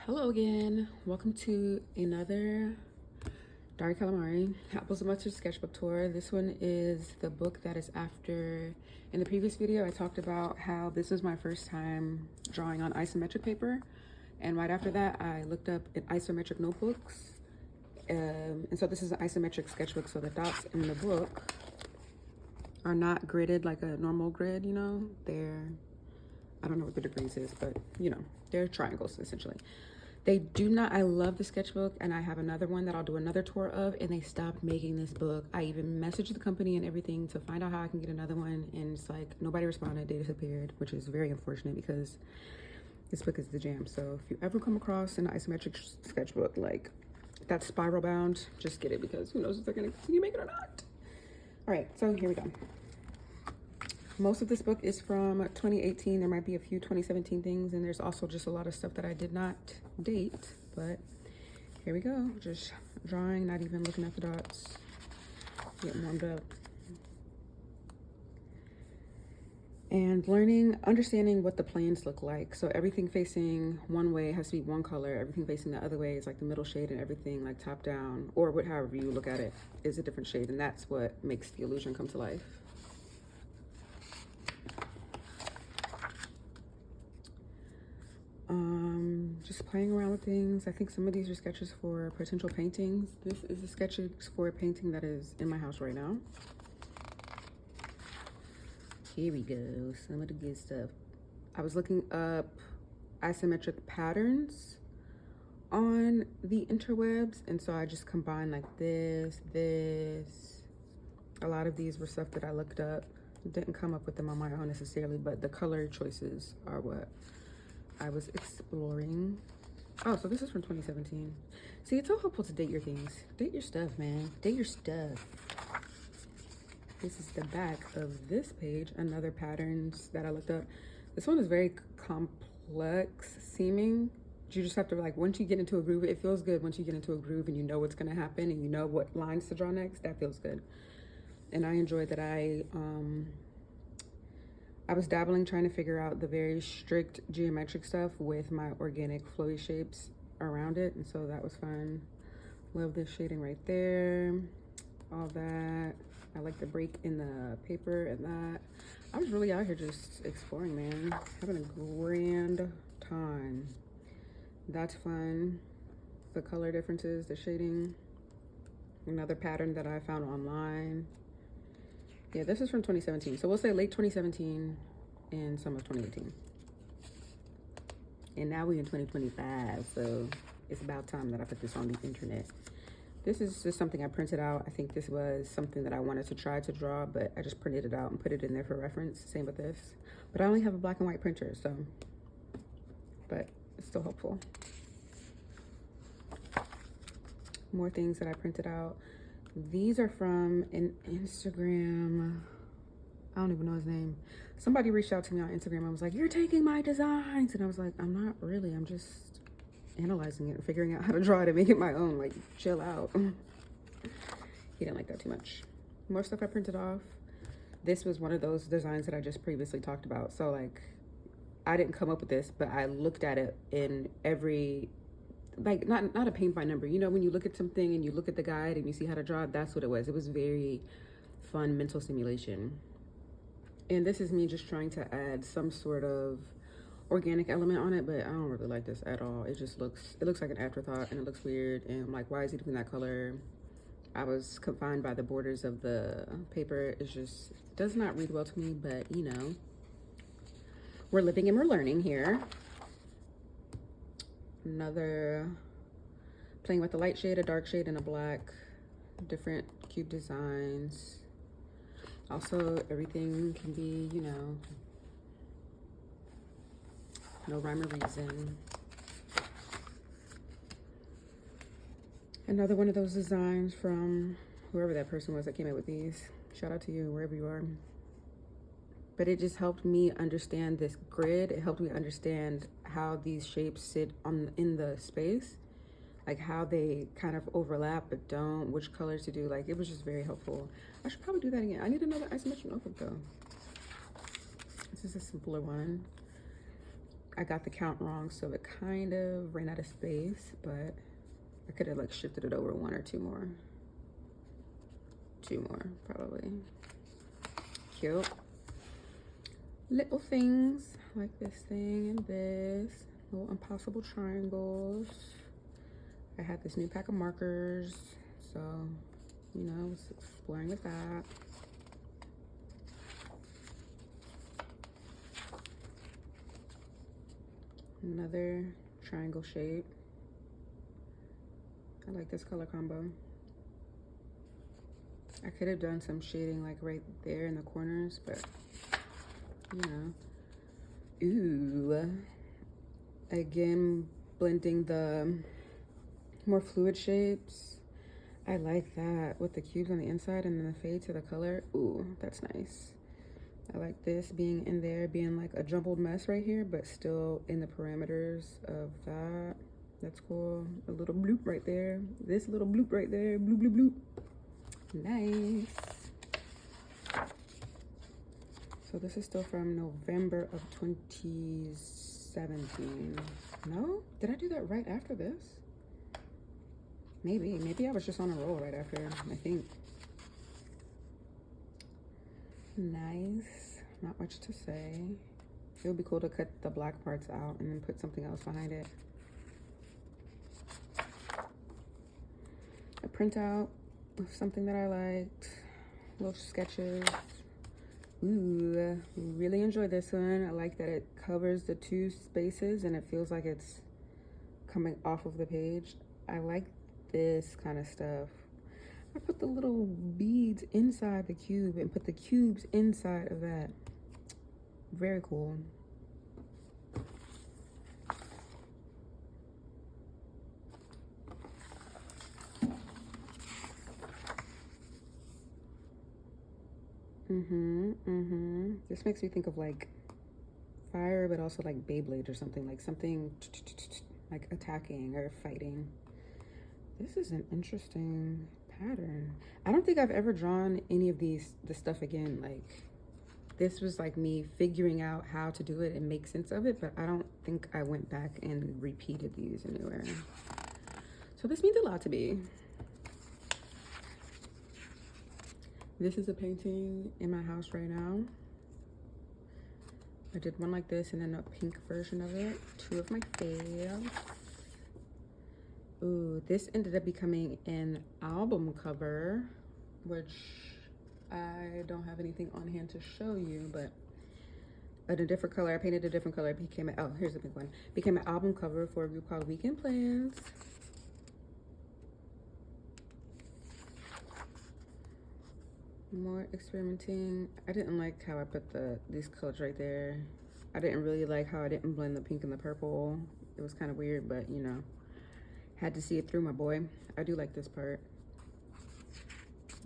Hello again. Welcome to another Dari Calamari Apples and Mustard Sketchbook Tour. This one is the book that is after. In the previous video, I talked about how this was my first time drawing on isometric paper. And right after that, I looked up isometric notebooks. And so this is an isometric sketchbook. So the dots in the book are not gridded like a normal grid, you know? They're, I don't know what the degrees is, but you know, they're triangles essentially. They do not, I love the sketchbook, and I have another one that I'll do another tour of, and they stopped making this book. I even messaged the company and everything to find out how I can get another one, and it's like nobody responded. They disappeared, which is very unfortunate because this book is the jam. So if you ever come across an isometric sketchbook like that's spiral bound, just get it, because who knows if they're gonna continue making it or not. All right, so here we go. Most of this book is from 2018. There might be a few 2017 things, and there's also just a lot of stuff that I did not date, but here we go. Just drawing, not even looking at the dots, getting warmed up. And understanding what the planes look like. So everything facing one way has to be one color. Everything facing the other way is like the middle shade, and everything like top down, or however you look at it, is a different shade, and that's what makes the illusion come to life. Just playing around with things. I think some of these are sketches for potential paintings. This is a sketch for a painting that is in my house right now. Here we go, some of the good stuff. I was looking up isometric patterns on the interwebs, and so I just combined like this. A lot of these were stuff that I looked up. Didn't come up with them on my own necessarily, but the color choices are what I was exploring. Oh, so this is from 2017. See, it's so helpful to date your things. Date your stuff, man. Date your stuff. This is the back of this page. Another patterns that I looked up. This one is very complex seeming. You just have to, like, once you get into a groove, it feels good once you get into a groove and you know what's gonna happen and you know what lines to draw next. That feels good. And I enjoyed that I was dabbling, trying to figure out the very strict geometric stuff with my organic flowy shapes around it, and so that was fun. Love this shading right there, all that. I like the break in the paper and that. I was really out here just exploring, man, having a grand time. That's fun. The color differences, the shading. Another pattern that I found online. Yeah, this is from 2017. So we'll say late 2017 and some of 2018. And now we're in 2025. So it's about time that I put this on the internet. This is just something I printed out. I think this was something that I wanted to try to draw, but I just printed it out and put it in there for reference. Same with this. But I only have a black and white printer, so, but it's still helpful. More things that I printed out. These are from an Instagram, I don't even know his name. Somebody reached out to me on Instagram and was like, "You're taking my designs." And I was like, "I'm not really, I'm just analyzing it and figuring out how to draw it and make it my own. Like, chill out." He didn't like that too much. More stuff I printed off. This was one of those designs that I just previously talked about. So like, I didn't come up with this, but I looked at it in every, like, not a paint by number, you know, when you look at something and you look at the guide and you see how to draw it, that's what it was. It was very fun mental simulation. And this is me just trying to add some sort of organic element on it, but I don't really like this at all. It just looks, it looks like an afterthought, and it looks weird, and I'm like, why is he doing that color? I was confined by the borders of the paper. It just does not read well to me, but you know, we're living and we're learning here. Another, playing with the light shade, a dark shade, and a black. Different cube designs. Also, everything can be, you know, no rhyme or reason. Another one of those designs from whoever that person was that came up with these. Shout out to you, wherever you are. But it just helped me understand this grid. It helped me understand how these shapes sit in the space, like how they kind of overlap but don't, which colors to do. Like, it was just very helpful. I should probably do that again. I need another isometric notebook though. This is a simpler one. I got the count wrong, so it kind of ran out of space, but I could have like shifted it over one or two more. Two more, probably. Cute. Little things like this thing and this. Little impossible triangles. I had this new pack of markers, so, you know, I was exploring with that. Another triangle shape. I like this color combo. I could have done some shading like right there in the corners, but you know. Ooh. Again, blending the more fluid shapes. I like that with the cubes on the inside and then the fade to the color. Ooh, that's nice. I like this being in there, being like a jumbled mess right here, but still in the parameters of that. That's cool. A little bloop right there. This little bloop right there. Bloop, bloop, bloop. Nice. So this is still from November of 2017. No? Did I do that right after this? Maybe I was just on a roll right after, I think. Nice. Not much to say. It would be cool to cut the black parts out and then put something else behind it. A printout of something that I liked. Little sketches. Ooh, really enjoyed this one. I like that it covers the two spaces and it feels like it's coming off of the page. I like this kind of stuff. I put the little beads inside the cube and put the cubes inside of that. Very cool. This makes me think of like fire, but also like Beyblade or something, like something like attacking or fighting. This is an interesting pattern. I don't think I've ever drawn any of the stuff again. Like this was like me figuring out how to do it and make sense of it, but I don't think I went back and repeated these anywhere. So this means a lot to me. This is a painting in my house right now. I did one like this and then a pink version of it. Two of my faves. Ooh, this ended up becoming an album cover, which I don't have anything on hand to show you, but in a different color. I painted a different color. It became oh, here's the big one. Became an album cover for a group called Weekend Plans. More experimenting. I didn't like how I put these colors right there. I didn't really like how I didn't blend the pink and the purple. It was kind of weird, but you know, had to see it through, my boy. I do like this part.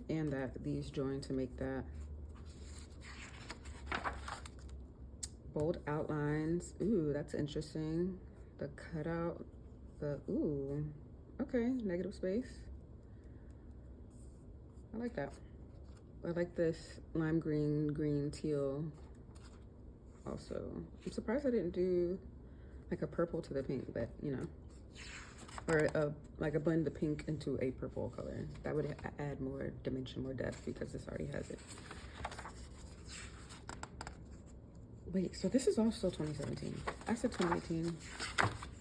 And that these join to make that. Bold outlines. Ooh, that's interesting. The cutout, ooh, okay, negative space. I like that. I like this lime green, green, teal also. I'm surprised I didn't do like a purple to the pink, but you know, or like a blend the pink into a purple color. That would add more dimension, more depth, because this already has it. Wait, so this is also 2017. I said 2018,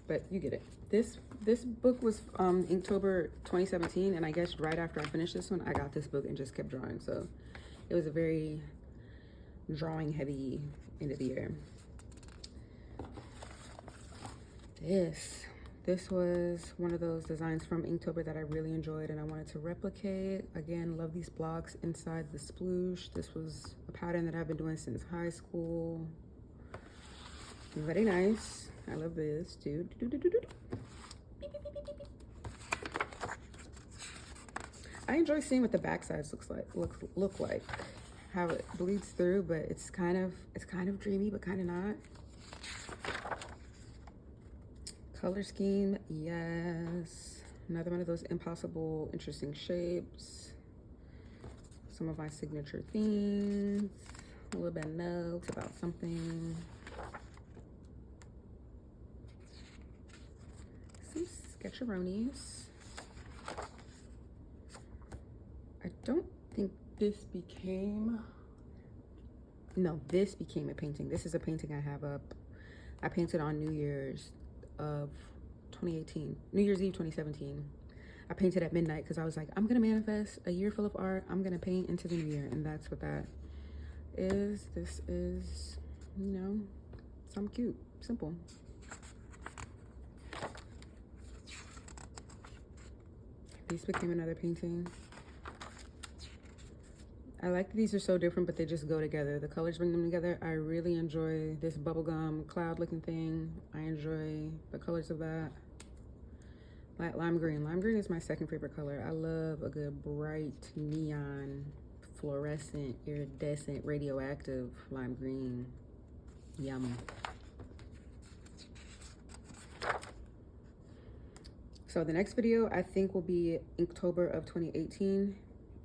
but you get it. This book was Inktober 2017, and I guess right after I finished this one, I got this book and just kept drawing. So it was a very drawing heavy end of the year. This was one of those designs from Inktober that I really enjoyed and I wanted to replicate. Again, love these blocks inside the sploosh. This was a pattern that I've been doing since high school. Very nice. I love this. I enjoy seeing what the back sides look like, how it bleeds through, but it's kind of dreamy, but kind of not. Color scheme, yes. Another one of those impossible, interesting shapes. Some of my signature themes. A little bit of notes about something. some sketcheronis. I don't think this became a painting. This is a painting I have up. I painted on New Year's of 2018, New Year's Eve 2017. I painted at midnight because I was like, I'm gonna manifest a year full of art. I'm gonna paint into the new year, and that's what that is. This is, you know, something cute, simple. These became another painting. I like that these are so different, but they just go together. The colors bring them together. I really enjoy this bubblegum cloud looking thing. I enjoy the colors of that. Like lime green. Lime green is my second favorite color. I love a good bright neon, fluorescent, iridescent, radioactive lime green. Yum. So the next video I think will be Inktober of 2018.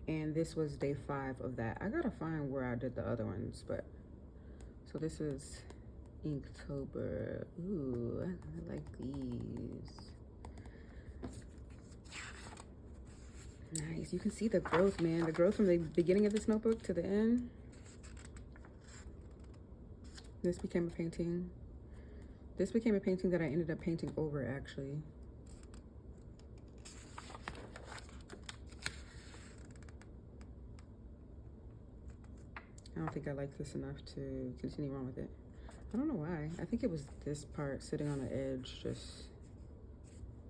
And this was day 5 of that. I gotta find where I did the other ones, but so this is Inktober. Ooh, I like these. Nice. You can see the growth, man. The growth from the beginning of this notebook to the end. This became a painting. This became a painting that I ended up painting over, actually. I don't think I like this enough to continue on with it. I don't know why. I think it was this part sitting on the edge, just,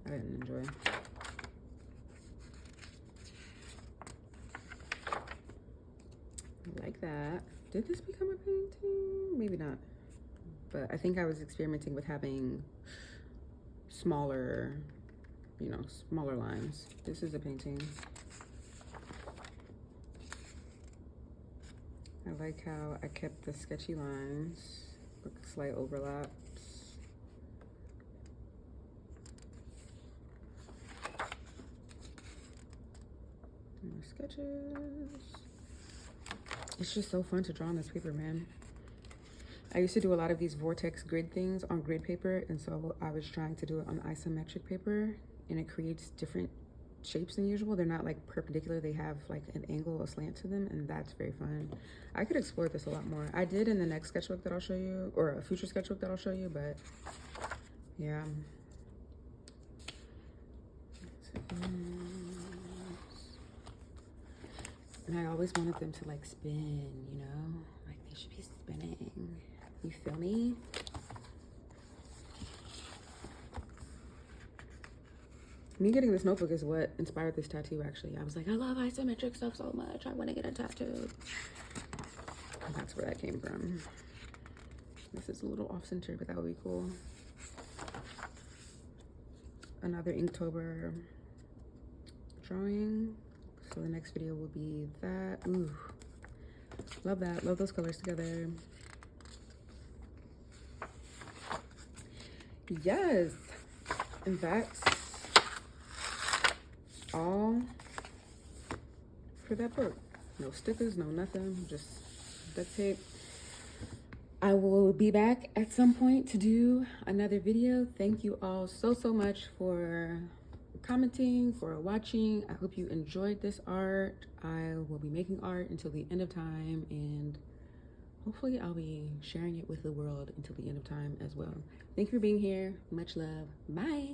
I didn't enjoy. I like that. Did this become a painting? Maybe not. But I think I was experimenting with having smaller, you know, smaller lines. This is a painting. I like how I kept the sketchy lines with slight overlaps. More sketches. It's just so fun to draw on this paper, man. I used to do a lot of these vortex grid things on grid paper, and so I was trying to do it on isometric paper, and it creates different shapes than usual. They're not like perpendicular, they have like an angle, a slant to them, and that's very fun. I could explore this a lot more. I did in the next sketchbook that I'll show you, or a future sketchbook that I'll show you, but yeah. And I always wanted them to like spin, you know, like they should be spinning. You feel me? Me getting this notebook is what inspired this tattoo, actually. I was like, I love isometric stuff so much. I want to get a tattoo. And that's where that came from. This is a little off-center, but that would be cool. Another Inktober drawing. So the next video will be that. Ooh, love that. Love those colors together. Yes, and that's all for that book. No stickers, no nothing, just duct tape. I will be back at some point to do another video. Thank you all so much for commenting, for watching. I hope you enjoyed this art. I will be making art until the end of time, and hopefully I'll be sharing it with the world until the end of time as well. Thank you for being here. Much love. Bye.